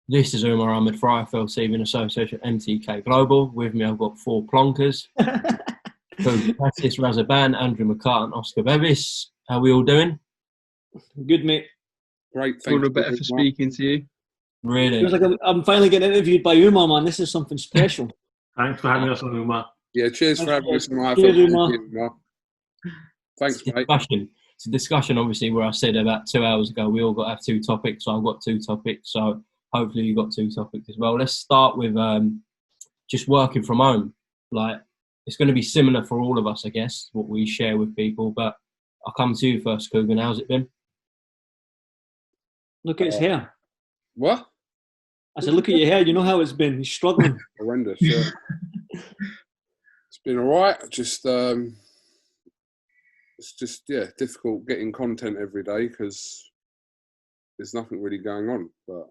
This is UMAR Ahmed for IFL in association with MTK Global. With me, I've got four plonkers. Practice RAZA Ban, Andrew McCart and Oscar Bevis. How are we all doing? Good, mate. Great. All the better for speaking to you. Really? Feels like I'm finally getting interviewed by Umar, man. This is something special. Thanks for having us on, Umar. Yeah, cheers for having us on IFL. Cheers, Umar. Thanks, mate. It's a discussion, obviously, where I said about 2 hours ago, we all got to have two topics. So I've got two topics. So hopefully you've got two topics as well. Let's start with just working from home. Like, it's going to be similar for all of us, I guess, what we share with people. But I'll come to you first, KUGAN. How's it been? Look at his hair. What? I said, look at your hair. You know how it's been. He's struggling. Horrendous, yeah. It's been all right. It's just difficult getting content every day because there's nothing really going on. But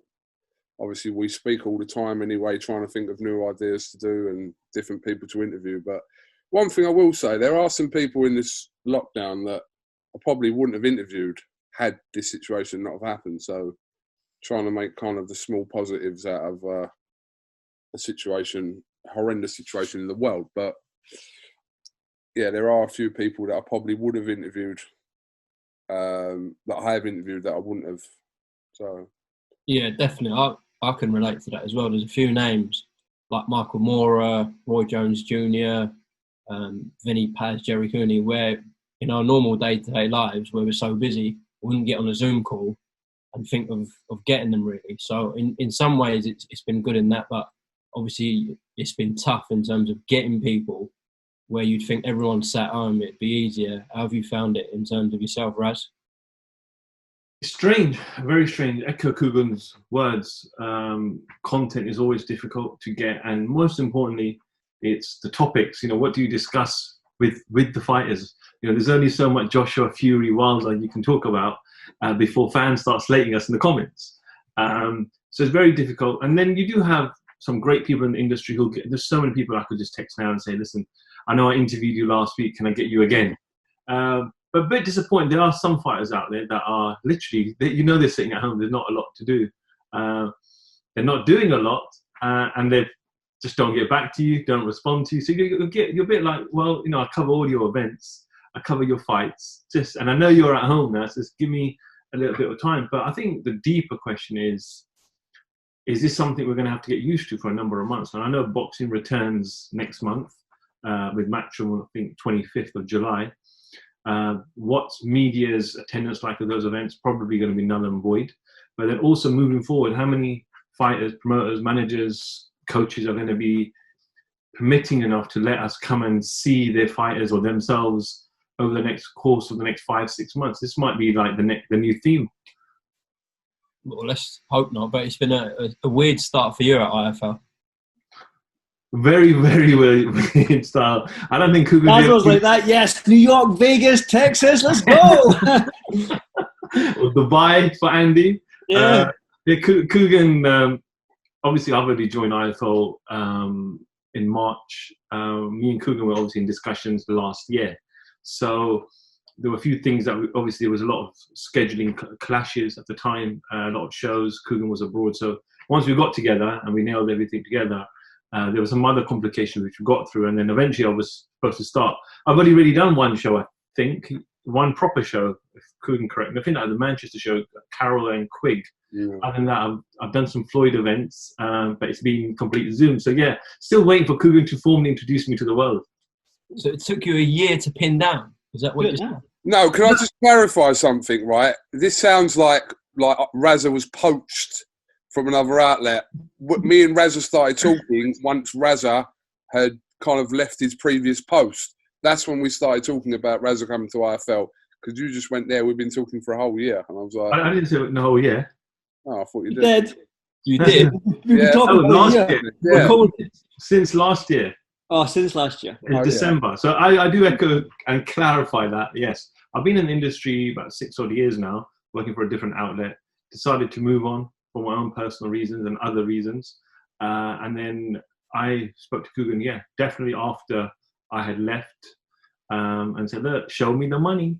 obviously we speak all the time anyway, trying to think of new ideas to do and different people to interview. But one thing I will say, there are some people in this lockdown that I probably wouldn't have interviewed had this situation not have happened. So trying to make kind of the small positives out of a horrendous situation in the world. But yeah, there are a few people that I probably would have interviewed, that I have interviewed that I wouldn't have. So yeah, definitely. I can relate to that as well. There's a few names like Michael Moore, Roy Jones Jr., Vinny Paz, Jerry Cooney, where in our normal day-to-day lives, where we're so busy, we wouldn't get on a Zoom call and think of getting them really. So in some ways it's been good in that, but obviously it's been tough in terms of getting people where you'd think everyone sat home, it'd be easier. How have you found it in terms of yourself, Raz? Strange, very strange. Echo KUGAN's words. Content is always difficult to get, and most importantly, it's the topics. You know, what do you discuss with the fighters? You know, there's only so much Joshua Fury Wilder you can talk about before fans start slating us in the comments. So it's very difficult. And then you do have some great people in the industry there's so many people I could just text now and say, listen, I know I interviewed you last week, can I get you again? But a bit disappointed. There are some fighters out there that are literally, they're sitting at home, there's not a lot to do. They're not doing a lot, and they just don't get back to you, don't respond to you. So you're a bit like, well, you know, I cover all your events, I cover your fights, and I know you're at home now, so just give me a little bit of time. But I think the deeper question is this something we're going to have to get used to for a number of months? And I know boxing returns next month with Matchroom, I think 25th of July. What's media's attendance like at those events? Probably going to be null and void. But then also moving forward, how many fighters, promoters, managers, coaches are going to be permitting enough to let us come and see their fighters or themselves over the next course of the next 5-6 months? This might be like the new theme. Well, let's hope not, but it's been a weird start for you at IFL. Very, very weird style. I don't think KUGAN was like that. Yes, New York, Vegas, Texas, let's go. Or Dubai for Andy. Yeah. KUGAN, obviously I've already joined IFL in March. Me and KUGAN were obviously in discussions last year. So there were a few things that obviously there was a lot of scheduling clashes at the time, a lot of shows. KUGAN was abroad. So once we got together and we nailed everything together, there were some other complications which we got through, and then eventually I was supposed to start. I've only really done one show, I think, one proper show, if KUGAN correct me. I think that was the Manchester show, Carol and Quigg. Yeah. Other than that, I've done some Floyd events, but it's been complete Zoom. So yeah, still waiting for KUGAN to formally introduce me to the world. So it took you a year to pin down. Is that what you're saying? No, can I just clarify something, right? This sounds like RAZA was poached from another outlet. Me and RAZA started talking once RAZA had kind of left his previous post. That's when we started talking about RAZA coming to IFL, because you just went there. We've been talking for a whole year, and I was like, I didn't say the whole year. Oh, I thought you did. You did. Yeah. Last year. Yeah. Since last year. Oh, since last year. In December. Yeah. So I do echo and clarify that. Yes, I've been in the industry about 6 odd years now, working for a different outlet. Decided to move on for my own personal reasons and other reasons. And then I spoke to KUGAN, definitely after I had left, and said, look, show me the money.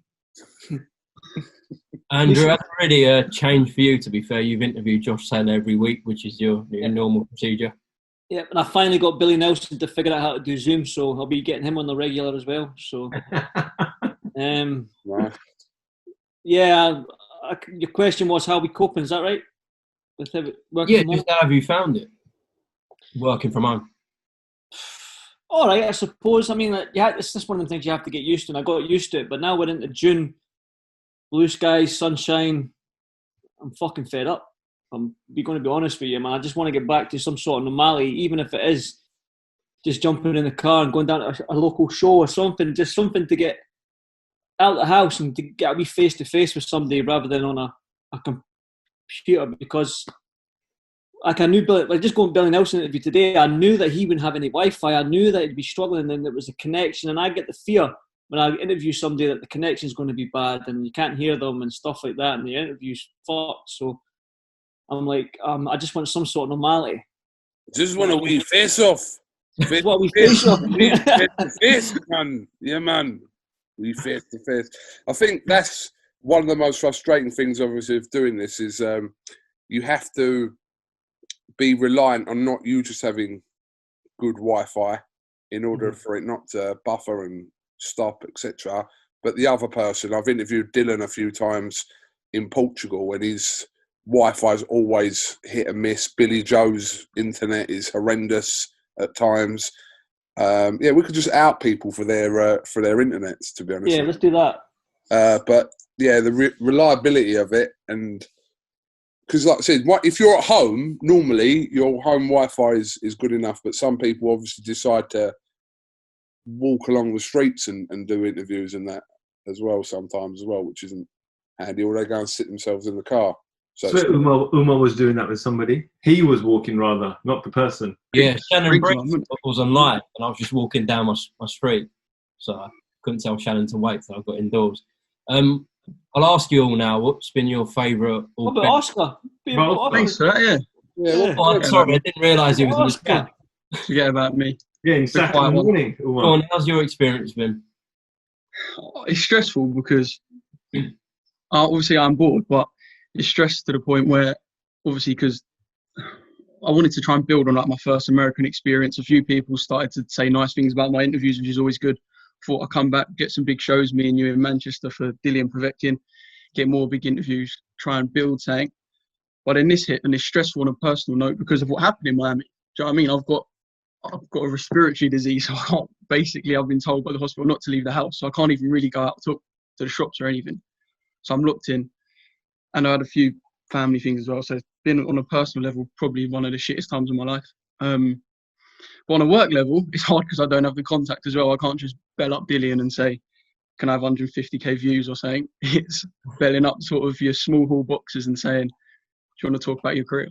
Andrew, that's really changed for you, to be fair. You've interviewed Josh Taylor every week, which is your normal procedure. Yeah, and I finally got Billy Nelson to figure out how to do Zoom, so I'll be getting him on the regular as well. So, Nice. yeah, your question was how we coping, is that right? With working from home? Just how have you found it, working from home? All right, I suppose. I mean, it's just one of the things you have to get used to, and I got used to it. But now we're into June, blue skies, sunshine. I'm fucking fed up. I'm going to be honest with you, man. I just want to get back to some sort of normality, even if it is just jumping in the car and going down to a local show or something. Just something to get out of the house and to get a wee face to face with somebody rather than on a computer. Because like I knew just going to Billy Nelson interview today, I knew that he wouldn't have any Wi-Fi. I knew that he'd be struggling, and there was a connection. And I get the fear when I interview somebody that the connection is going to be bad and you can't hear them and stuff like that, and the interview's fucked. So I'm like, I just want some sort of normality. Just want a wee face off. What we face off. Face to face, man. Yeah, man. We face to face. I think that's one of the most frustrating things, obviously, of doing this is you have to be reliant on not you just having good Wi-Fi in order for it not to buffer and stop, etc. But the other person, I've interviewed Dylan a few times in Portugal, and his Wi-Fi is always hit and miss. Billy Joe's internet is horrendous at times. We could just out people for their internets, to be honest. Yeah, let's do that. But yeah, the reliability of it, and because like I said, if you're at home, normally your home Wi-Fi is good enough, but some people obviously decide to walk along the streets and do interviews and that as well sometimes as well, which isn't handy, or they go and sit themselves in the car. So Umar was doing that with somebody. He was walking rather, not the person. Yeah, Shannon Briggs was on live, and I was just walking down my street, so I couldn't tell Shannon to wait, so I got indoors. I'll ask you all now, what's been your favourite? What about Oscar? Thanks for that, yeah. Oh, I'm sorry, I didn't realise he was in the chat. Forget about me. Yeah, in Saturday morning. Go on, how's your experience been? It's stressful because obviously I'm bored, but it's stressed to the point where, obviously, because I wanted to try and build on like my first American experience. A few people started to say nice things about my interviews, which is always good. Thought I'd come back, get some big shows, me and you in Manchester for Dilly and Paveckian, get more big interviews, try and build something. But then this hit, and it's stressful on a personal note because of what happened in Miami. Do you know what I mean? I've got a respiratory disease, so I can't, basically I've been told by the hospital not to leave the house, so I can't even really go out to the shops or anything. So I'm locked in, and I had a few family things as well. So it's been on a personal level probably one of the shittest times of my life. But on a work level, it's hard because I don't have the contact as well. I can't just bell up Dillian and say, can I have 150k views or something? It's belling up sort of your small hall boxes and saying, do you want to talk about your career?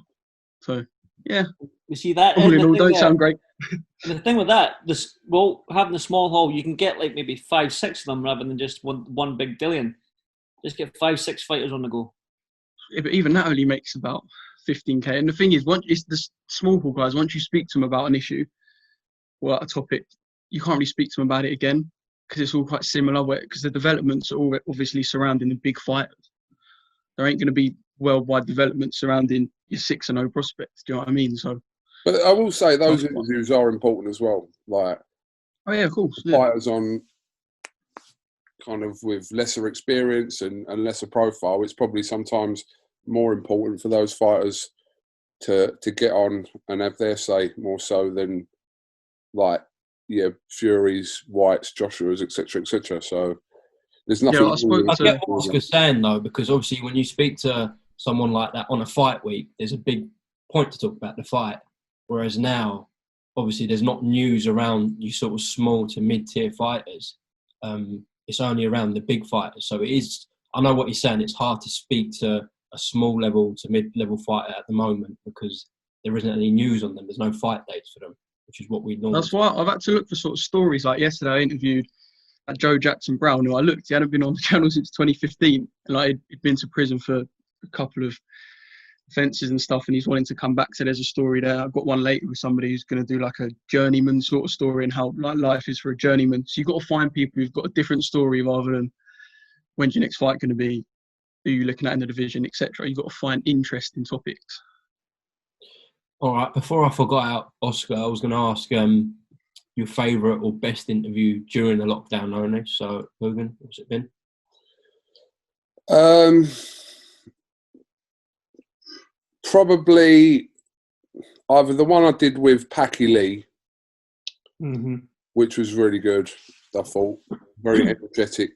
So, yeah. You see that? All in all, don't sound great. The thing with that, having a small hall, you can get like maybe 5-6 of them rather than just one big Dillian. Just get 5-6 fighters on the go. Yeah, but even that only makes about 15k. And the thing is, once it's the small hall guys, once you speak to them about an issue or a topic, you can't really speak to them about it again because it's all quite similar. Because the developments are all obviously surrounding the big fighters. There ain't going to be worldwide development surrounding your 6-0 prospects. Do you know what I mean? So, but I will say those interviews are important as well. Like, oh yeah, of course. Fighters on kind of with lesser experience and lesser profile, it's probably sometimes more important for those fighters to get on and have their say more so than like Furies, Whites, Joshua's, etc. So there's nothing. Yeah, I get what Oscar's saying though, because obviously when you speak to someone like that on a fight week, there's a big point to talk about the fight. Whereas now, obviously, there's not news around you sort of small to mid-tier fighters. It's only around the big fighters. So it is. I know what he's saying. It's hard to speak to a small level to mid-level fighter at the moment because there isn't any news on them. There's no fight dates for them, which is what we normally. That's why I've had to look for sort of stories. Like yesterday, I interviewed Joe Jackson Brown, who I looked. He hadn't been on the channel since 2015, and he'd been to prison for a couple of offences and stuff, and he's wanting to come back. So there's a story there. I've got one later with somebody who's going to do like a journeyman sort of story and how like life is for a journeyman. So you've got to find people who've got a different story rather than when's your next fight going to be, who you're looking at in the division, etc. You've got to find interesting topics. All right, before I forgot out, Oscar, I was going to ask your favourite or best interview during the lockdown only. So, KUGAN, what's it been? Probably either the one I did with Packy Lee, which was really good, I thought, very energetic,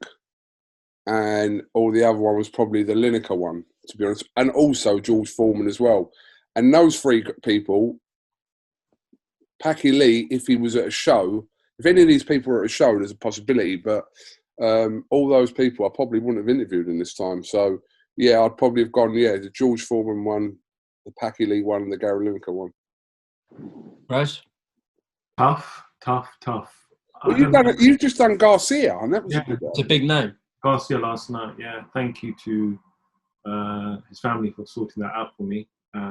and all the other one was probably the Lineker one, to be honest, and also George Foreman as well. And those three people, Packy Lee, if he was at a show, if any of these people were at a show, there's a possibility, but all those people I probably wouldn't have interviewed in this time. So, yeah, I'd probably have gone, the George Foreman one, the Packy Lee one, and the Gary Lineker one. Raz? Tough. Well, you've just done Garcia, and that was a good one. It's a big name. Garcia last night, yeah. Thank you to his family for sorting that out for me,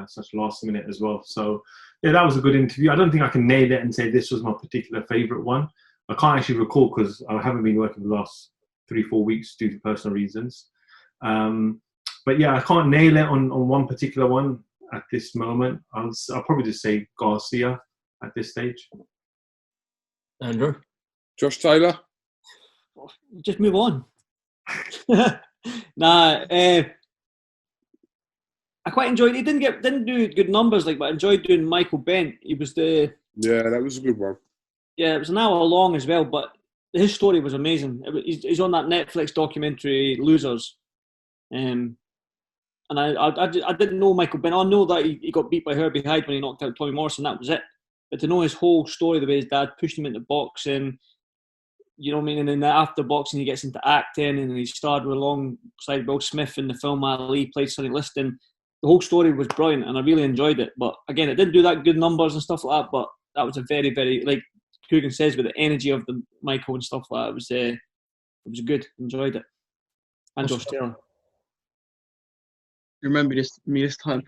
such last minute as well. So, yeah, that was a good interview. I don't think I can nail it and say this was my particular favourite one. I can't actually recall because I haven't been working the last 3-4 weeks due to personal reasons. But yeah, I can't nail it on one particular one at this moment. I'll probably just say Garcia at this stage. Andrew? Josh Taylor? Just move on. I quite enjoyed. He didn't do good numbers, but I enjoyed doing Michael Bent. He was that was a good one. Yeah, it was an hour long as well, but his story was amazing. He's on that Netflix documentary Losers, and I didn't know Michael Bent. I know that he got beat by Herbie Hyde when he knocked out Tommy Morrison. That was it. But to know his whole story, the way his dad pushed him into boxing, you know what I mean? And then after boxing, he gets into acting, and he starred alongside Will Smith in the film Ali, played Sonny Liston. The whole story was brilliant, and I really enjoyed it. But again, it didn't do that good numbers and stuff like that. But that was a very, very, like KUGAN says, with the energy of the Michael and stuff like that, it was good. Enjoyed it. And Josh Taylor. Remember me this time.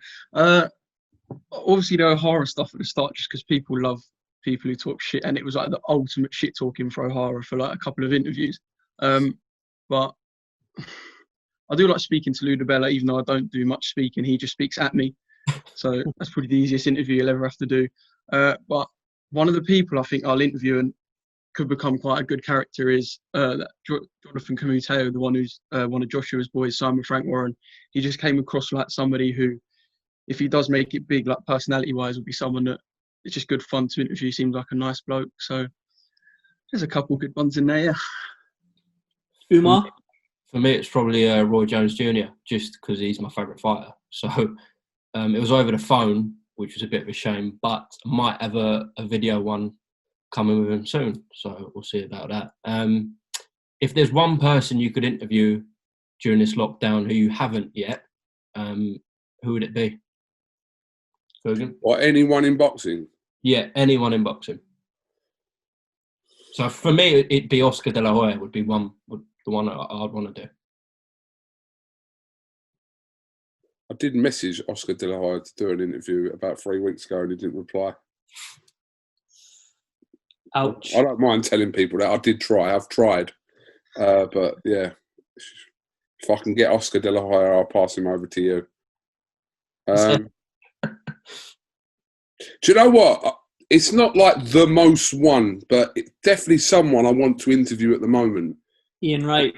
Obviously, there were horror stuff at the start just because people love people who talk shit, and it was like the ultimate shit talking for O'Hara for like a couple of interviews. But I do like speaking to Lou DiBella, even though I don't do much speaking. He just speaks at me. So that's probably the easiest interview you'll ever have to do. But one of the people I think I'll interview and could become quite a good character is Jonathan Kamuteo, the one who's one of Joshua's boys, Simon Frank Warren. He just came across like somebody who, if he does make it big, like personality-wise, would be someone that it's just good fun to interview. Seems like a nice bloke. So there's a couple good ones in there, yeah. Umar? For me, it's probably Roy Jones Jr., just because he's my favourite fighter. So it was over the phone, which was a bit of a shame, but I might have a video one coming with him soon. So we'll see about that. If there's one person you could interview during this lockdown who you haven't yet, who would it be? KUGAN? Or anyone in boxing? Yeah, anyone in boxing. So for me, it'd be Oscar De La Hoya would be the one I'd want to do. I did message Oscar De La Hoya to do an interview about 3 weeks ago and he didn't reply. Ouch. I don't mind telling people that. I did try. I've tried. But yeah, if I can get Oscar De La Hoya, I'll pass him over to you. Do you know what? It's not like the most one, but it's definitely someone I want to interview at the moment. Ian Wright.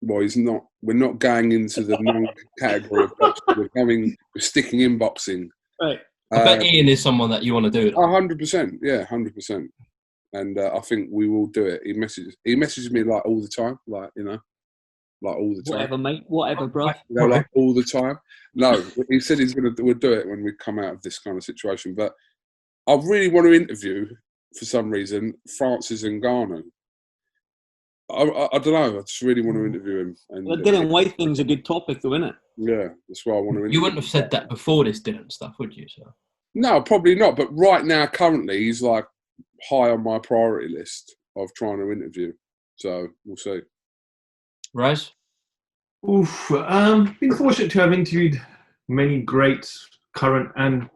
Well, he's not. We're not going into the non-category of boxing. We're sticking in boxing. Right. I bet Ian is someone that you want to do it. 100%. Yeah, 100%. And I think we will do it. He messages me like all the time, like all the time. Whatever, mate. Whatever, bro. Like all the time. No, he said we'll do it when we come out of this kind of situation. But I really want to interview, for some reason, Francis Ngannou. I don't know. I just really want to interview him. And the Dylan White thing's a good topic, though, isn't it? Yeah, that's why I want to interview. You wouldn't have said that before this Dylan stuff, would you? So. No, probably not. But right now, currently, he's like high on my priority list of trying to interview. So we'll see. Raz? Oof. Been fortunate to have interviewed many great current and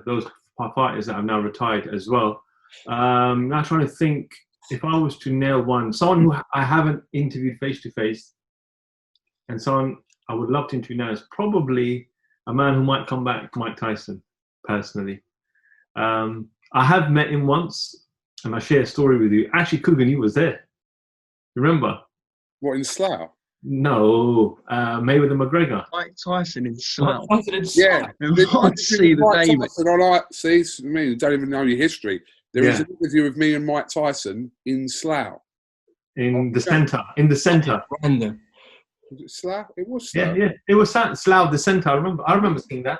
those fighters that have now retired as well. Now trying to think if I was to nail one, someone who I haven't interviewed face to face. and someone I would love to interview now is probably a man who might come back, Mike Tyson, personally. I have met him once, and I share a story with you. Actually, Kugan, he was there. Remember? What, in Slough? No, Mayweather McGregor. Mike Tyson in Slough. Yeah. I'd see the day, mate. See, it's me, you don't even know your history. There is an interview with me and Mike Tyson in Slough. In the centre. In the centre. Random. Was it Slough? It was Slough. Yeah. It was Slough, the centre. I remember seeing that.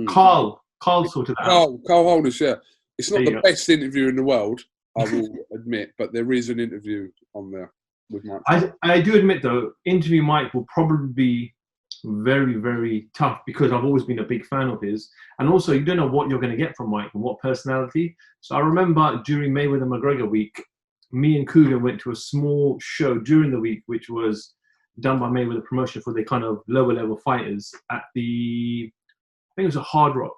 Carl sorted that out. Carl Holders, yeah. It's not There you the go. best interview in the world, I will admit, but there is an interview on there with Mike Tyson. I do admit, though, interview Mike will probably be very, very tough because I've always been a big fan of his. And also, you don't know what you're going to get from Mike and what personality. So I remember during Mayweather McGregor week, me and Kugan went to a small show during the week, which was done by Mayweather Promotion for the kind of lower level fighters at the, I think it was a Hard Rock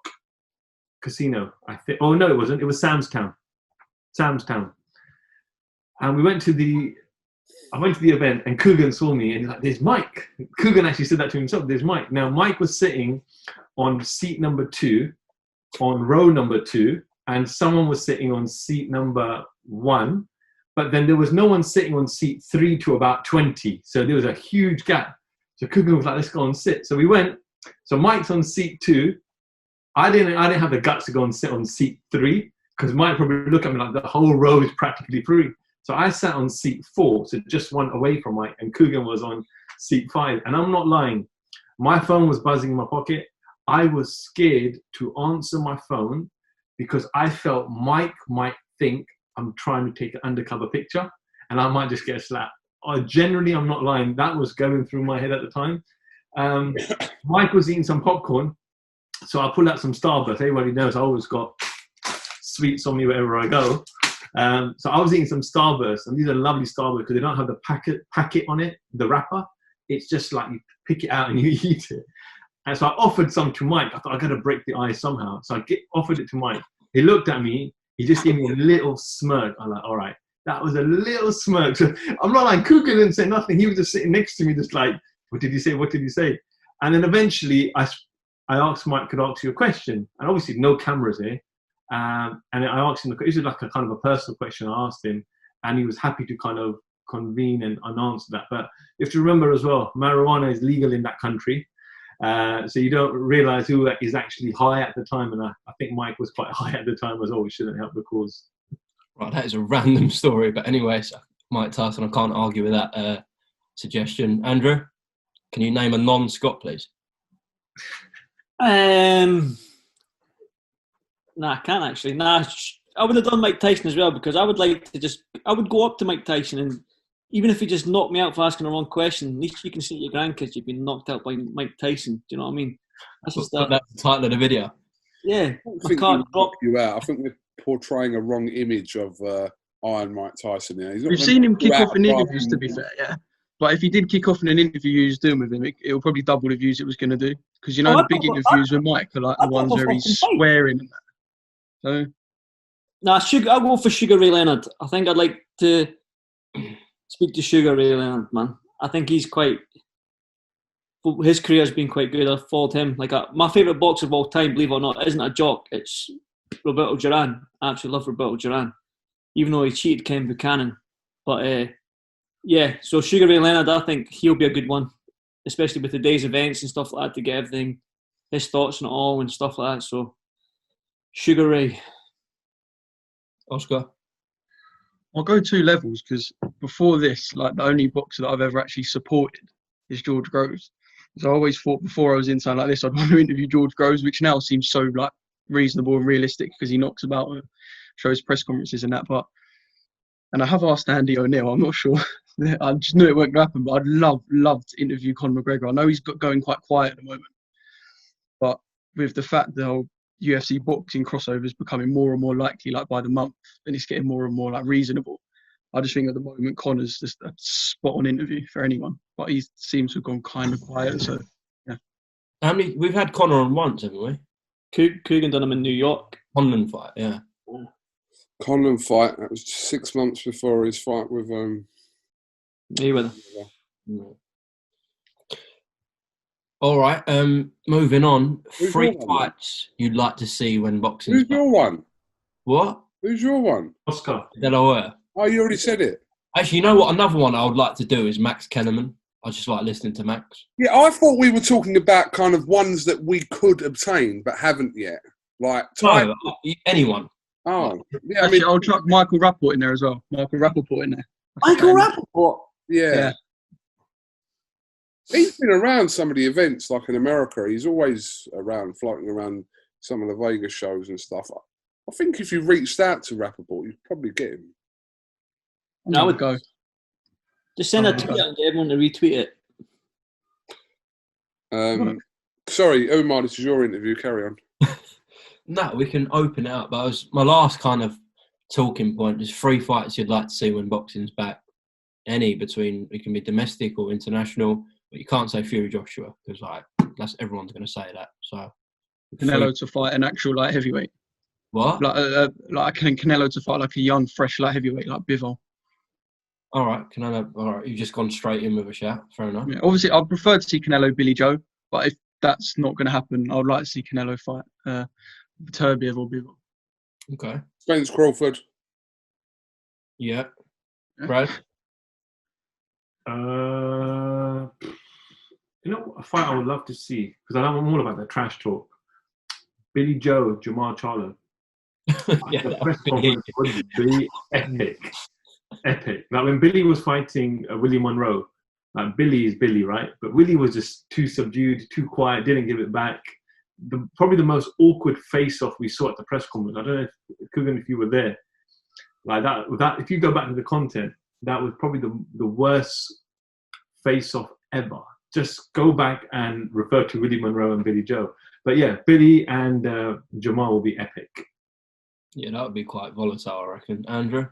Casino. Oh, no, it wasn't. It was Sam's Town. And I went to the event, and Kugan saw me, and he's like, "There's Mike." Kugan actually said that to himself. There's Mike. Now, Mike was sitting on seat number 2, on row number 2, and someone was sitting on seat number 1. But then there was no one sitting on seat 3 to about 20. So there was a huge gap. So Kugan was like, "Let's go and sit." So we went. So Mike's on seat 2. I didn't have the guts to go and sit on seat 3 because Mike probably looked at me like the whole row is practically free. So I sat on seat 4, so just one away from Mike, and Kugan was on seat 5. And I'm not lying. My phone was buzzing in my pocket. I was scared to answer my phone because I felt Mike might think I'm trying to take an undercover picture and I might just get a slap. Generally, I'm not lying. That was going through my head at the time. Mike was eating some popcorn. So I pulled out some Starburst. Everybody knows I always got sweets on me wherever I go. So I was eating some Starburst, and these are lovely Starburst because they don't have the packet on it, the wrapper. It's just like you pick it out and you eat it. And so I offered some to Mike. I thought I got to break the ice somehow. So I offered it to Mike. He looked at me. He just gave me a little smirk. I'm like, all right, that was a little smirk. So I'm not like, Kugan didn't say nothing. He was just sitting next to me, just like, what did he say? What did he say? And then eventually I asked Mike, could I ask you a question? And obviously no cameras here. And I asked him, this is like a kind of a personal question I asked him, and he was happy to kind of convene and answer that. But you have to remember as well, marijuana is legal in that country. So you don't realize who is actually high at the time. And I think Mike was quite high at the time as well, which shouldn't help the cause. Right, that is a random story. But anyway, so Mike Tyson, I can't argue with that suggestion. Andrew, can you name a non-Scot, please? Nah, I can't actually. Nah, I would have done Mike Tyson as well because I would go up to Mike Tyson, and even if he just knocked me out for asking the wrong question, at least you can see your grandkids you've been knocked out by Mike Tyson. Do you know what I mean? That's just That's the title of the video. Yeah. I think you out. I think we're portraying a wrong image of Iron Mike Tyson. Yeah, we've seen him kick off in interviews, to be fair, yeah. But if he did kick off in an interview you was doing with him, it'll probably double the views it was going to do. Because the big interviews with Mike are like the ones where he's swearing and that. So, I'll go for Sugar Ray Leonard. I think I'd like to speak to Sugar Ray Leonard, man. I think he's his career's been quite good. I've followed him. My favourite boxer of all time, believe it or not, isn't a jock. It's Roberto Duran. I absolutely love Roberto Duran, even though he cheated Ken Buchanan. But yeah, so Sugar Ray Leonard, I think he'll be a good one, especially with today's events and stuff like that, to get everything, his thoughts on it all and stuff like that. So Sugar Ray. Oscar? I'll go 2 levels because before this, the only boxer that I've ever actually supported is George Groves. So I always thought before I was in something like this, I'd want to interview George Groves, which now seems so reasonable and realistic because he knocks about, shows press conferences and that. And I have asked Andy O'Neill. I'm not sure. I just knew it weren't going to happen, but I'd love to interview Conor McGregor. I know he's going quite quiet at the moment, but with the fact that UFC boxing crossovers becoming more and more likely, by the month, and it's getting more and more reasonable. I just think at the moment Conor's just a spot-on interview for anyone, but he seems to have gone kind of quiet. So yeah. We've had Conor on once, haven't we? Kugan done him in New York. Conlan fight, yeah. Conlan fight. That was 6 months before his fight with Mayweather. All right. Moving on. Who's 3 your one, then? fights you'd like to see when boxing's Who's back. your one? What? Who's your one? Oscar. Delaware. Oh, you already said it. Actually, you know what? Another one I would like to do is Max Kellerman. I just like listening to Max. Yeah, I thought we were talking about kind of ones that we could obtain but haven't yet. Like, No, anyone. oh, yeah, I Actually, mean, I'll chuck Michael Rapport in there as well. Michael Rapport in there. Michael Rappaport. yeah. Yeah. He's been around some of the events, like in America. He's always around, floating around some of the Vegas shows and stuff. I think if you reached out to Rappaport, you'd probably get him. I would go. Just send a tweet out and get everyone to retweet it. Sorry, Umar, this is your interview. Carry on. No, we can open it up. But my last kind of talking point is 3 fights you'd like to see when boxing's back. Any between, it can be domestic or international, but you can't say Fury Joshua because that's everyone's going to say that. So Canelo to fight an actual light heavyweight. What? Like Canelo to fight like a young, fresh light heavyweight like Bivol. All right, Canelo. All right, you've just gone straight in with a shout. Fair enough. Yeah, obviously, I'd prefer to see Canelo Billy Joe, but if that's not going to happen, I'd like to see Canelo fight Turbiev or Bivol. Okay. Spence Crawford. Yeah. Brad? You know, a fight I would love to see, because I'm all about the trash talk. Billy Joe, Jamal Charlo. Yeah, The press conference would be epic. Epic. Like when Billy was fighting Willie Monroe, like Billy is Billy, right? But Willie was just too subdued, too quiet, didn't give it back. Probably the most awkward face-off we saw at the press conference. I don't know if KUGAN, if you were there. Like that, if you go back to the content, that was probably the worst face-off ever. Just go back and refer to Willie Monroe and Billy Joe. But yeah, Billy and Jamal will be epic. Yeah, that would be quite volatile, I reckon. Andrew?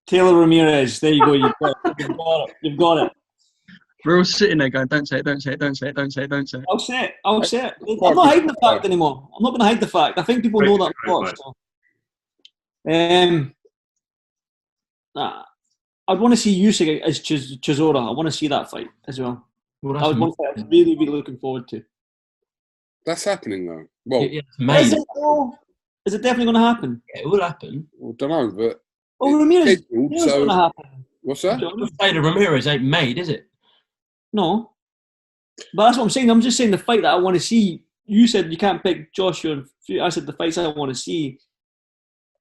Taylor Ramirez. There you go. You've got it. We're all sitting there going, don't say it, don't say it, don't say it, don't say it, don't say it. I'll say it. I'm not hiding the fact anymore. I'm not going to hide the fact. I think people know that. I'd want to see Usyk as Chisora. I want to see that fight as well. That was one fight I'm really, really looking forward to. That's happening though. Well, is it definitely going to happen? Yeah, it will happen. I don't know, but Ramirez going to happen. What's that? Taylor Ramirez ain't made, is it? No, but that's what I'm saying. I'm just saying the fight that I want to see. You said you can't pick Joshua. I said the fights I want to see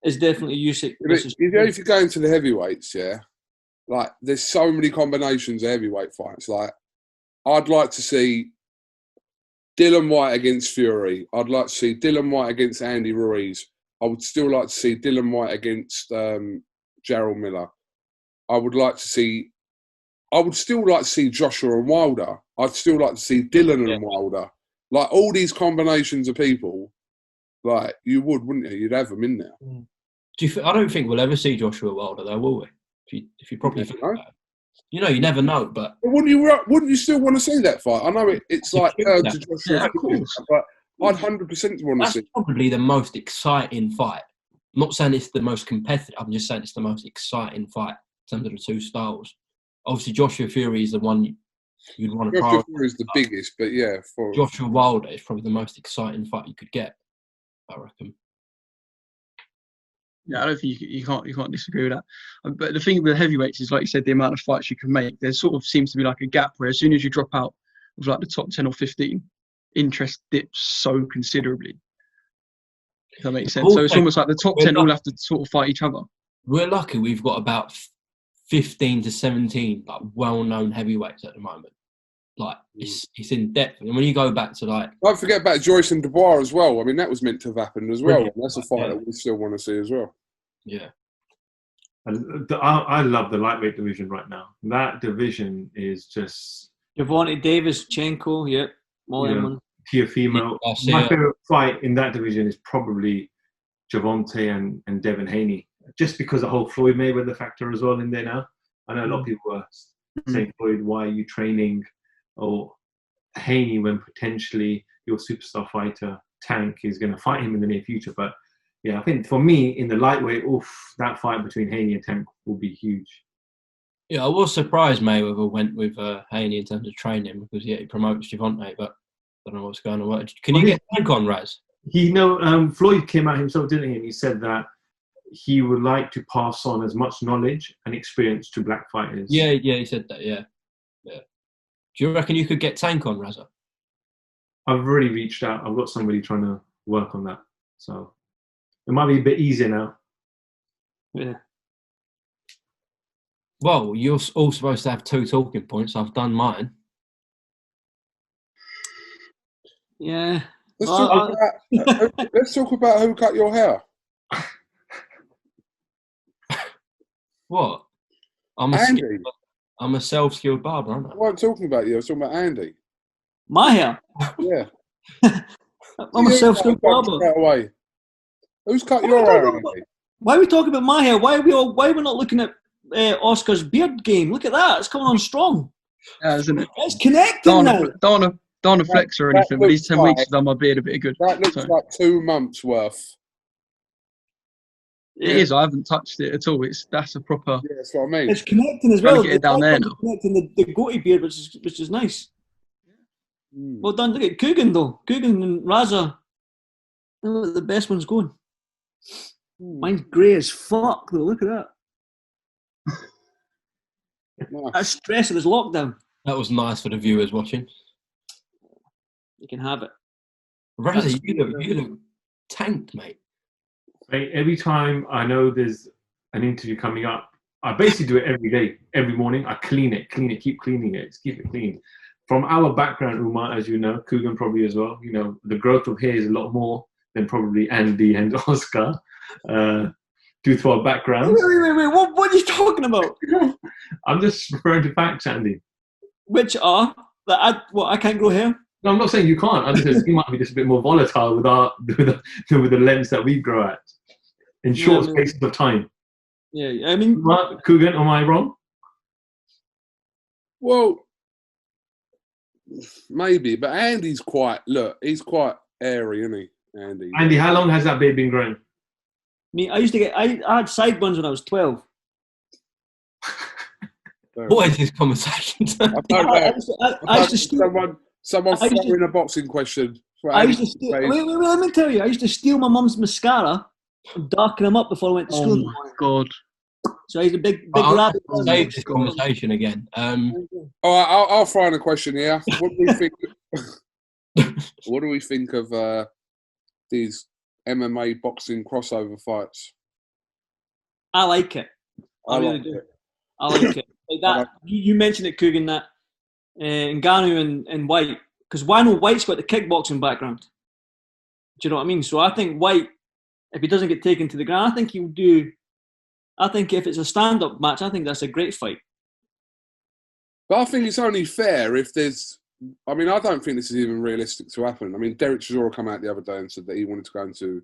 is definitely Usyk. If you're going to the heavyweights, yeah, like there's so many combinations of heavyweight fights. Like I'd like to see Dylan White against Fury. I'd like to see Dylan White against Andy Ruiz. I would still like to see Dylan White against Jarrell Miller. I would still like to see Joshua and Wilder. I'd still like to see Dylan and Wilder. Like all these combinations of people, like wouldn't you? You'd have them in there. I don't think we'll ever see Joshua Wilder, though, will we? If you properly think about it. You know, you never know, but wouldn't you still want to see that fight? I know it's like to Joshua, but I'd 100% want to see. That's probably the most exciting fight. I'm not saying it's the most competitive. I'm just saying it's the most exciting fight in terms of the two styles. Obviously, Joshua Fury is the one you'd want to prioritize. Joshua Fury is the biggest, but yeah, Joshua Wilder is probably the most exciting fight you could get, I reckon. Yeah, I don't think you can't disagree with that. But the thing with heavyweights is, like you said, the amount of fights you can make. There sort of seems to be like a gap where as soon as you drop out of like the top 10 or 15, interest dips so considerably. If that makes sense. Also, so it's almost like the top 10 all have to sort of fight each other. We're lucky we've got about 15 to 17 like well-known heavyweights at the moment. Like it's in depth, and when you go back to like, don't forget about Joyce and Dubois as well. I mean, that was meant to have happened as well. That's a fight that we still want to see as well. Yeah, and I love the lightweight division right now. That division is just Javante Davis, Chenko, Teofimo. My favorite fight in that division is probably Javante and Devin Haney, just because the whole Floyd Mayweather factor as well in there now. I know a lot of people are saying, Floyd, why are you training? Or Haney when potentially your superstar fighter Tank is going to fight him in the near future. But yeah, I think for me in the lightweight, that fight between Haney and Tank will be huge. Yeah, I was surprised Mayweather went with Haney in terms of training because he promotes Javante, but I don't know what's going on. Can you get Tank on, Raz? Floyd came out himself, didn't he? And he said that he would like to pass on as much knowledge and experience to black fighters. Yeah, he said that. Yeah. Do you reckon you could get Tank on, Raza? I've already reached out. I've got somebody trying to work on that, so it might be a bit easier now. Yeah. Well, you're all supposed to have 2 talking points. I've done mine. Yeah. Let's talk about who cut your hair. What? I'm a self-skilled barber, aren't I? I wasn't talking about you. I was talking about Andy. My hair. Yeah. I'm a self-skilled barber. Who's cut your hair, Andy? Why are we talking about my hair? Why are we not looking at Oscar's beard game? Look at that. It's coming on strong. Yeah, isn't it? It's connecting now. Don't want to flex or anything, but these 10 weeks has done my beard a bit good. That looks like 2 months worth. Yeah. It is. I haven't touched it at all. That's a proper. Yeah, that's what I mean. It's connecting as well. Get it down there now. Connecting the goatee beard, which is nice. Well done. Look at KUGAN though. KUGAN and RAZA. The best one's going. Mine's grey as fuck though. Look at that. Nice. That's stress of this lockdown. That was nice for the viewers watching. You can have it. Raza, you look tanked, mate. Every time I know there's an interview coming up, I basically do it every day, every morning. I clean it, keep cleaning it, keep it clean. From our background, Umar, as you know, KUGAN probably as well, the growth of hair is a lot more than probably Andy and Oscar, due to our background. Wait, what are you talking about? I'm just referring to facts, Andy. Which are that I can't grow hair? No, I'm not saying you can't. I'm just saying you might be just a bit more volatile with the lens that we grow at in short spaces of time. Yeah, I mean, KUGAN, am I wrong? Well, maybe, but Andy's he's quite airy, isn't he, Andy? Andy, how long has that beard been growing? I had sideburns when I was 12. What is this conversation? I used to steal. Someone throwing a boxing question. I used to steal. Wait, let me tell you. I used to steal my mum's mascara and darken them up before I went to school. Oh my god! So he's a big rabbit. I'll save this conversation again. All right, I'll throw in a question here. What do we think? What do we think of these MMA boxing crossover fights? I like it. I really do. I like it. Like that. You mentioned it, KUGAN, that Ngannou and White, because I know White's got the kickboxing background. Do you know what I mean? So I think White, if he doesn't get taken to the ground, I think he'll do. I think if it's a stand-up match, I think that's a great fight. But I think it's only fair if there's. I mean, I don't think this is even realistic to happen. I mean, Derek Chisora came out the other day and said that he wanted to go into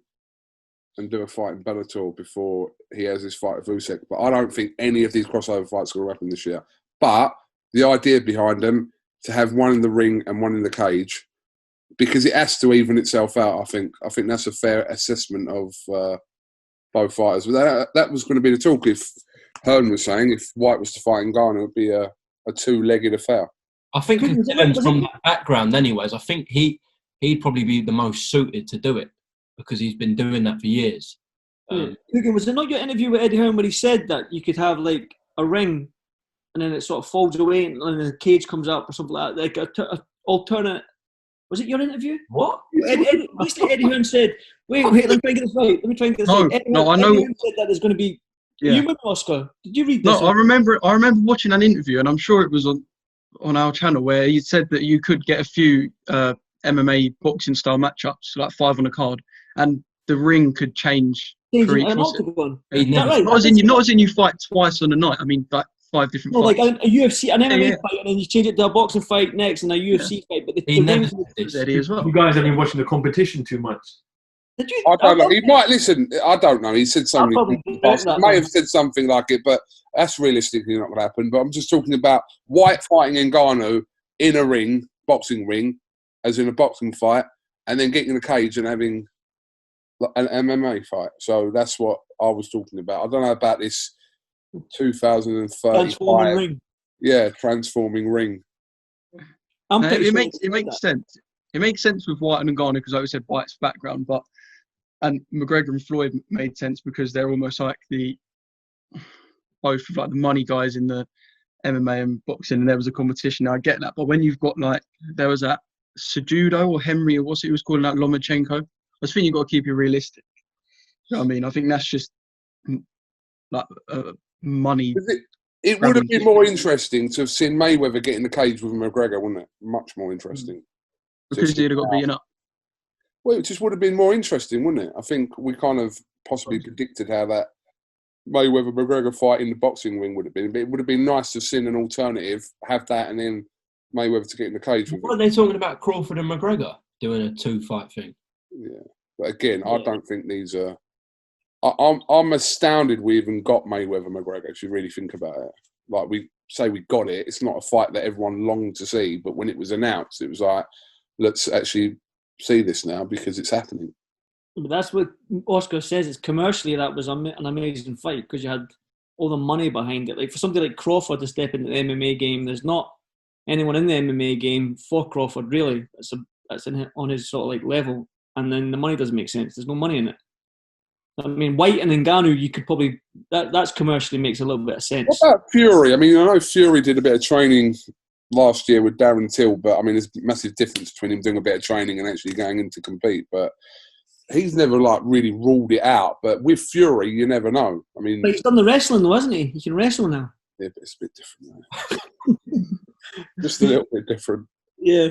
and do a fight in Bellator before he has this fight with Usyk. But I don't think any of these crossover fights are going to happen this year. But the idea behind them, to have one in the ring and one in the cage, because it has to even itself out, I think that's a fair assessment of both fighters. But that was going to be the talk if Hearn was saying if White was to fight Ngannou, it would be a 2-legged affair. I think considering from that background anyways, I think he'd probably be the most suited to do it because he's been doing that for years. KUGAN, was it not your interview with Eddie Hearn where he said that you could have like a ring and then it sort of folds away and the cage comes up or something like that, like a alternate. Was it your interview? What? Eddie Hearn said, wait, let me try and get this right. I know. Eddie Hearn said that there's going to be. Yeah. You remember, Oscar? Did you read this? No, I remember watching an interview, and I'm sure it was on our channel where he said that you could get a few MMA boxing style matchups, like 5 on a card, and the ring could change for each. Not as in you fight twice on a night. I mean, like 5 different fights. Like a UFC, an MMA fight, and then you change it to a boxing fight next, and a UFC fight. But the never ring Eddie as well. You guys have been watching the competition too much. Did you? I don't know. He might listen. I don't know. He said something. He may have said something like it, but that's realistically not going to happen. But I'm just talking about White fighting Ngannou in a ring, boxing ring, as in a boxing fight, and then getting in a cage and having an MMA fight. So that's what I was talking about. I don't know about this 2035. Transforming ring. Yeah, transforming ring. I'm No, pretty it sure makes it makes sense. It makes sense with White and Ngannou because, like I said, White's background, and McGregor and Floyd made sense because they're almost like both of like the money guys in the MMA and boxing, and there was a competition. Now I get that, but when you've got like there was that Sejudo or Henry or what's it he was calling that Lomachenko, I just think you've got to keep it realistic. You know what I mean? I think that's just like money. It would have been more interesting to have seen Mayweather get in the cage with McGregor, wouldn't it? Much more interesting. Because he'd have got beaten up. Well, it just would have been more interesting, wouldn't it? I think we kind of possibly predicted how that Mayweather-McGregor fight in the boxing ring would have been. But it would have been nice to have seen an alternative, have that, and then Mayweather to get in the cage with him. What are they talking about Crawford and McGregor doing a 2-fight thing? Yeah. But again, I don't think these are... I'm astounded we even got Mayweather-McGregor, if you really think about it. Like, we say we got it. It's not a fight that everyone longed to see, but when it was announced, it was like, let's actually see this now because it's happening. But that's what Oscar says. It's commercially that was an amazing fight because you had all the money behind it. Like for somebody like Crawford to step into the MMA game, there's not anyone in the MMA game for Crawford really. That's on his sort of like level, and then the money doesn't make sense. There's no money in it. I mean, White and Ngannou, you could probably that's commercially makes a little bit of sense. What about Fury? I mean, I know Fury did a bit of training last year with Darren Till, but I mean, there's a massive difference between him doing a bit of training and actually going in to compete. But he's never like really ruled it out. But with Fury, you never know. I mean, but he's done the wrestling though, hasn't he? He can wrestle now. Yeah, but it's a bit different. Just a little bit different. Yeah.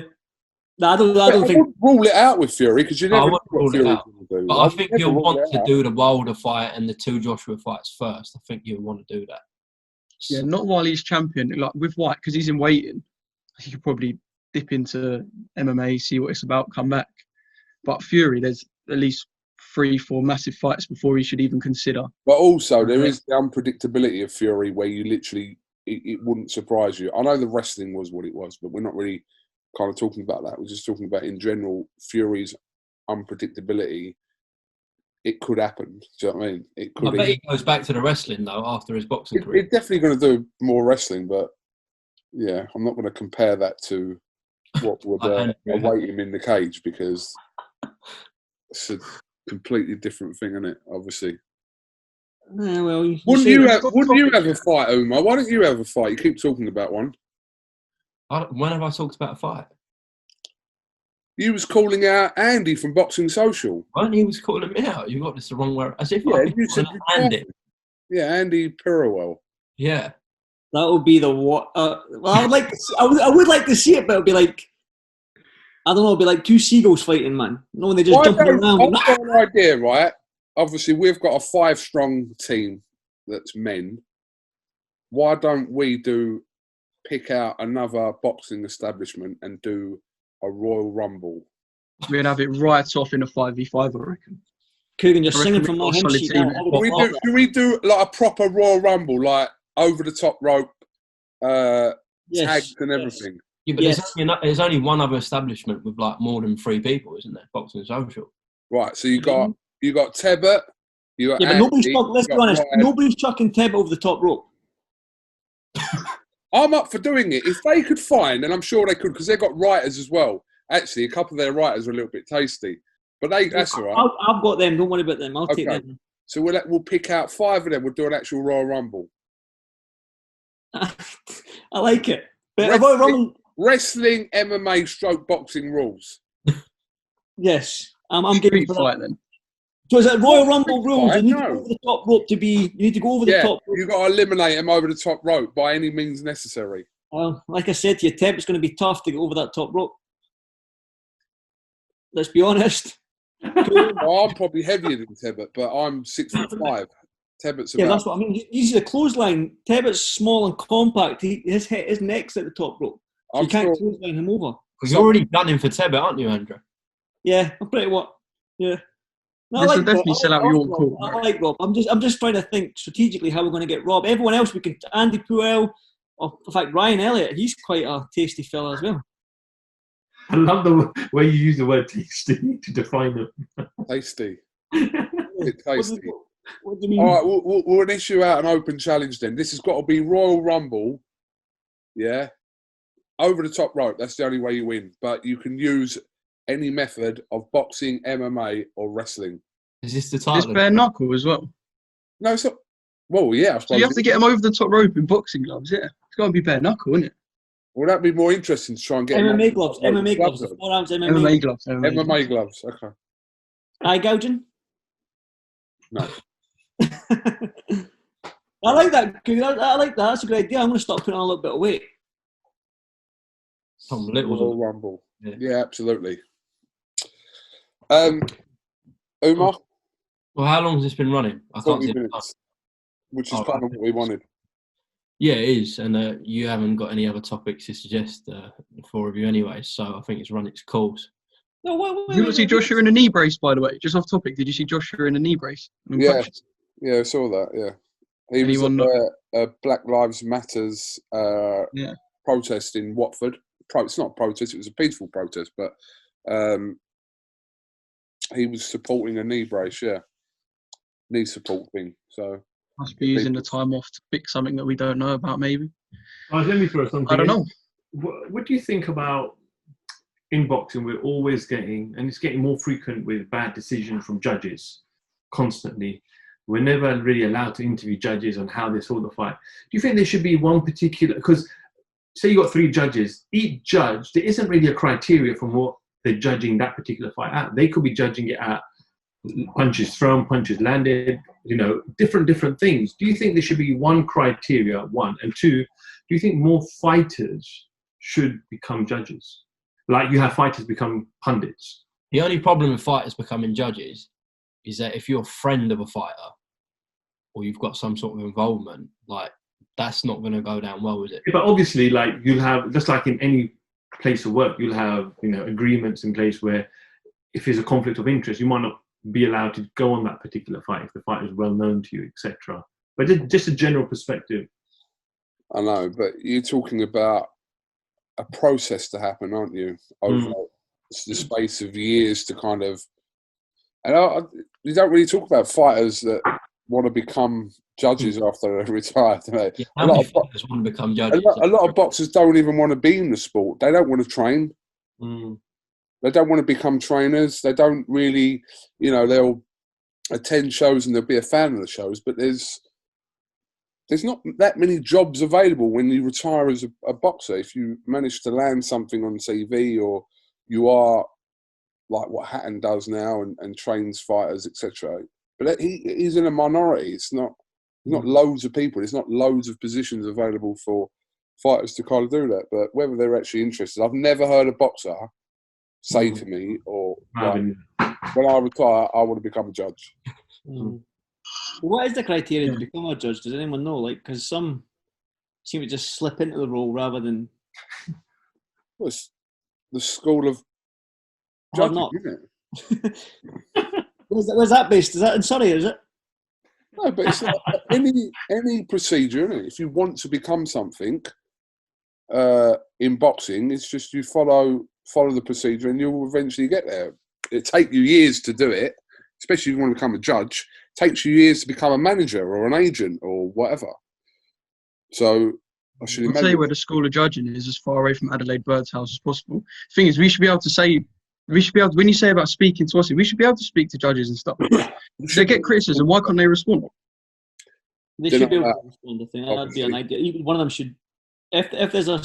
No, I don't think. Wouldn't rule it out with Fury because you never know what Fury's going to do. But I think you'll want to do the Wilder fight and the two Joshua fights first. I think you'll want to do that. Yeah, not while he's champion. Like with White, because he's in waiting, he could probably dip into MMA, see what it's about, come back. But Fury, there's at least 3-4 massive fights before he should even consider. But also, there is the unpredictability of Fury where you literally, it wouldn't surprise you. I know the wrestling was what it was, but we're not really kind of talking about that. We're just talking about, in general, Fury's unpredictability. It could happen. Do you know what I mean? It could. I bet he goes back to the wrestling, though, after his boxing career. He's definitely going to do more wrestling, but yeah, I'm not going to compare that to what would await him in the cage because it's a completely different thing, isn't it? Obviously. Yeah, well, wouldn't you have a fight, Umar? Why don't you have a fight? You keep talking about one. When have I talked about a fight? You was calling out Andy from Boxing Social. When he was calling me out, you got this the wrong way. As if you said Andy. Yeah, Andy Pirrowell. Yeah. That would be the what? Well, I would like to see, I would like to see it, but it'd be like, I don't know, it'd be like two seagulls fighting, man. You know, when they just jumping around. I've got an idea, right? Obviously, we've got a 5-strong team that's men. Why don't we pick out another boxing establishment and do a Royal Rumble? We'd have it right off in a 5v5, I reckon. KUGAN just singing from my hymn sheet. Can we do like a proper Royal Rumble, like over the top rope, tags and everything? Yeah, but there's only one other establishment with like more than 3 people, isn't there? Boxing Social. Right. So you got Tebbet. You got Andy, but let's be honest. Nobody's chucking Tebbet over the top rope. I'm up for doing it. If they could find, and I'm sure they could, because they've got writers as well. Actually, a couple of their writers are a little bit tasty. But that's all right. I've got them. Don't worry about them. I'll take them. So we'll pick out 5 of them. We'll do an actual Royal Rumble. I like it. But wrestling, MMA, stroke boxing rules. Yes, I'm giving for fight that. Then. So is it Royal Rumble rules? You need to No. go over the top rope to be. You need to go over the top rope. You've got to eliminate them over the top rope by any means necessary. Well, like I said to you, Tebbet's going to be tough to get over that top rope. Let's be honest. Well, I'm probably heavier than Tebbet, but I'm 6'5". Tebbet's about... Yeah, that's what I mean. You see the clothesline. Tebbet's small and compact. His neck's at the top rope. So you can't clothesline him over. Because you're already gunning for Tebbet, aren't you, Andrew? Yeah, I'm pretty what? Yeah. No, This will definitely sell out your call. I like Rob. I'm just trying to think strategically how we're going to get Rob. Everyone else we can. Andy Puel, or in fact Ryan Elliott. He's quite a tasty fella as well. I love the way you use the word tasty to define them. Tasty. It's tasty. What do you mean? All right, we'll issue out an open challenge then. This has got to be Royal Rumble, yeah? Over the top rope, that's the only way you win. But you can use any method of boxing, MMA, or wrestling. Is this the Just title? bare knuckle as well. No, it's not. Well, yeah, I suppose. So you have to get him over the top rope in boxing gloves, yeah. It's got to be bare knuckle, isn't it? Well, that'd be more interesting to try and get him MMA over gloves. the top rope. MMA gloves. The forearms MMA. MMA gloves. MMA gloves, okay. Eye gouging. No. I like that. I like that. That's a great idea. I'm going to start putting on a little bit of weight. Tom Little's Royal on. Rumble. Yeah. Yeah, absolutely. Umar? Well, how long has this been running? I can't 40 see. minutes, which is Oh, kind of what we wanted. Yeah, it is, and you haven't got any other topics to suggest, the four of you anyway. So I think it's run its course. No, Did you not see Joshua in a knee brace, by the way? Just off topic, did you see Joshua in a knee brace? Yeah, I saw that, yeah. He Anyone was at a Black Lives Matters protest in Watford. It's not a protest, it was a peaceful protest, but he was supporting a knee brace, yeah. Knee support thing, so... Must be using the time off to fix something that we don't know about, maybe. Let me throw something I don't in. know. What do you think about in boxing? We're always getting, and it's getting more frequent with bad decisions from judges constantly. We're never really allowed to interview judges on how they saw the fight. Do you think there should be one particular, because say you got 3 judges, each judge, there isn't really a criteria from what they're judging that particular fight at. They could be judging it at punches thrown, punches landed, different things. Do you think there should be one criteria, one? And 2, do you think more fighters should become judges? Like you have fighters become pundits? The only problem with fighters becoming judges is that if you're a friend of a fighter or you've got some sort of involvement, like that's not going to go down well, is it? But obviously, like you'll have, just like in any place of work, you'll have agreements in place where if there's a conflict of interest, you might not be allowed to go on that particular fight if the fight is well known to you, etc. But just a general perspective. I know, but you're talking about a process to happen, aren't you? Over the space of years to kind of... And you don't really talk about fighters that want to become judges after they're retired, do they? Yeah, how many fighters want to become judges? A lot of boxers don't even want to be in the sport. They don't want to train. They don't want to become trainers. They don't really, they'll attend shows and they'll be a fan of the shows, but there's not that many jobs available when you retire as a boxer. If you manage to land something on TV, or you are like what Hatton does now and trains fighters, etc. But he's in a minority. It's not loads of people. There's not loads of positions available for fighters to kind of do that. But whether they're actually interested, I've never heard a boxer say to me, or when I retire, I want to become a judge. What is the criteria to become a judge? Does anyone know? Like, because some seem to just slip into the role rather than... Well, it's the school of judging, isn't it? Where's that based? Is that in Surrey, is it? No, but it's like any procedure, isn't it? If you want to become something in boxing, it's just you follow the procedure and you'll eventually get there. It takes you years to do it, especially if you want to become a judge. It takes you years to become a manager or an agent or whatever. So I should imagine... I'll say where the school of judging is as far away from Adelaide Bird's house as possible. The thing is, we should be able to, when you say about speaking to us, we should be able to speak to judges and stuff. If they get criticism, why can't they respond? They should be able to respond, I think. That'd be an idea. Even one of them should... If there's a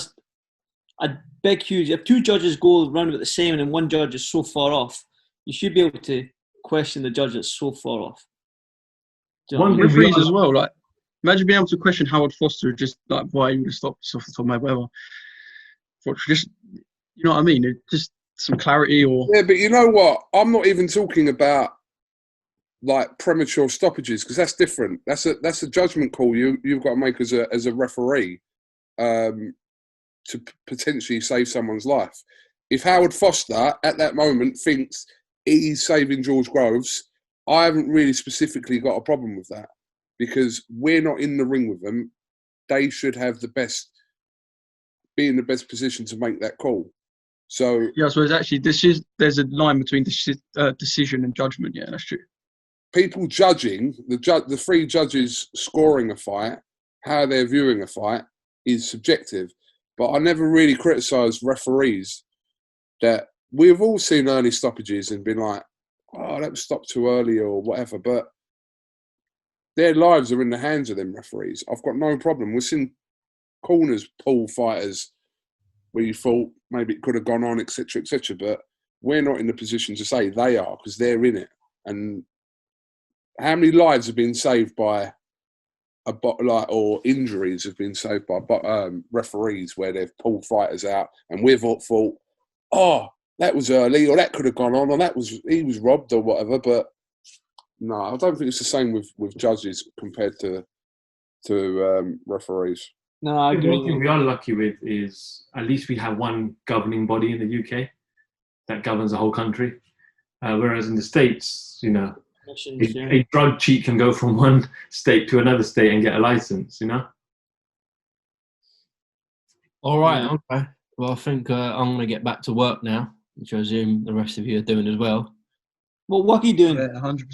big, huge... If 2 judges go round about the same and then one judge is so far off, you should be able to question the judge that's so far off. One referees as well, like, imagine being able to question Howard Foster, just like why he would have stopped off the top of my whatever. Just, you know what I mean? Just some clarity, or... Yeah, but you know what? I'm not even talking about like premature stoppages, because that's different. That's a judgment call you've got to make as a referee to potentially save someone's life. If Howard Foster at that moment thinks he's saving George Groves, I haven't really specifically got a problem with that, because we're not in the ring with them. They should have be in the best position to make that call. So yeah, so it's actually there's a line between decision and judgment. Yeah, that's true. people judging the three judges scoring a fight, how they're viewing a fight is subjective. But I never really criticised referees that we've all seen early stoppages and been like, oh, that was stopped too early or whatever. But their lives are in the hands of them referees. I've got no problem. We've seen corners pull fighters where you thought maybe it could have gone on, etc., etc. But we're not in the position to say they are because they're in it. And how many lives have been saved by or injuries have been saved by referees where they've pulled fighters out and we've thought, oh, that was early, or that could have gone on, or he was robbed or whatever. But no, I don't think it's the same with judges compared to referees. No, I agree. One thing we are lucky with is at least we have one governing body in the UK that governs the whole country. Whereas in the States, you know, a drug cheat can go from one state to another state and get a license, you know? All right, okay. Well, I think I'm going to get back to work now, which I assume the rest of you are doing as well. Well, what are you doing? Yeah, 100%.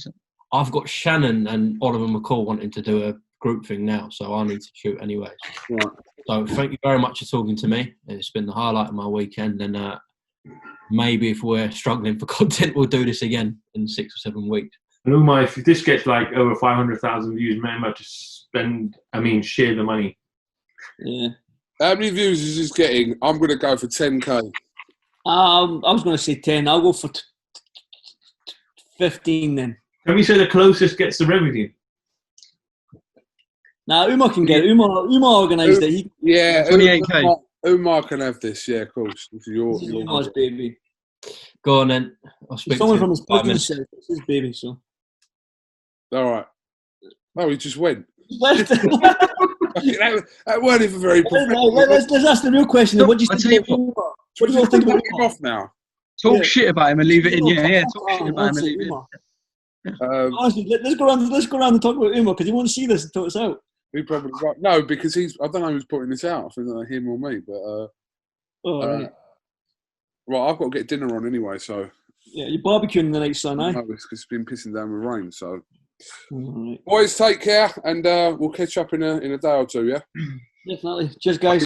I've got Shannon and Oliver McCall wanting to do a group thing now, so I need to shoot anyway. Right. So thank you very much for talking to me. It's been the highlight of my weekend, and maybe if we're struggling for content, we'll do this again in 6 or 7 weeks. And Umar, if this gets like over 500,000 views, remember to share the money. Yeah. How many views is this getting? I'm going to go for 10k. I was going to say 10. I'll go for 15 then. Can we say the closest gets the revenue? Now, Umar can get it. Umar organised it. Yeah, 28k. Umar can have this. Yeah, of course. This is your Umar's baby. Go on then. I'll speak Someone to from you his in 5 prison minutes. said it's his baby, so. All right. Oh, he just went. let's that weren't even very professional. let's ask the real question. What do you think about Umar? What do you all think about him off now? Talk shit about him and leave it in. Yeah. Talk shit about him and leave it in. Honestly, let's go around and talk about Umar because he won't see this until it's out. He probably right. No, because I don't know who's putting this out. I think that him or me. But Right. Right, I've got to get dinner on anyway. So Yeah, you're barbecuing the night, son, eh? no, it's because it's been pissing down with rain. So All right. boys, take care, and we'll catch up in a day or two. Yeah. Definitely. Cheers, guys.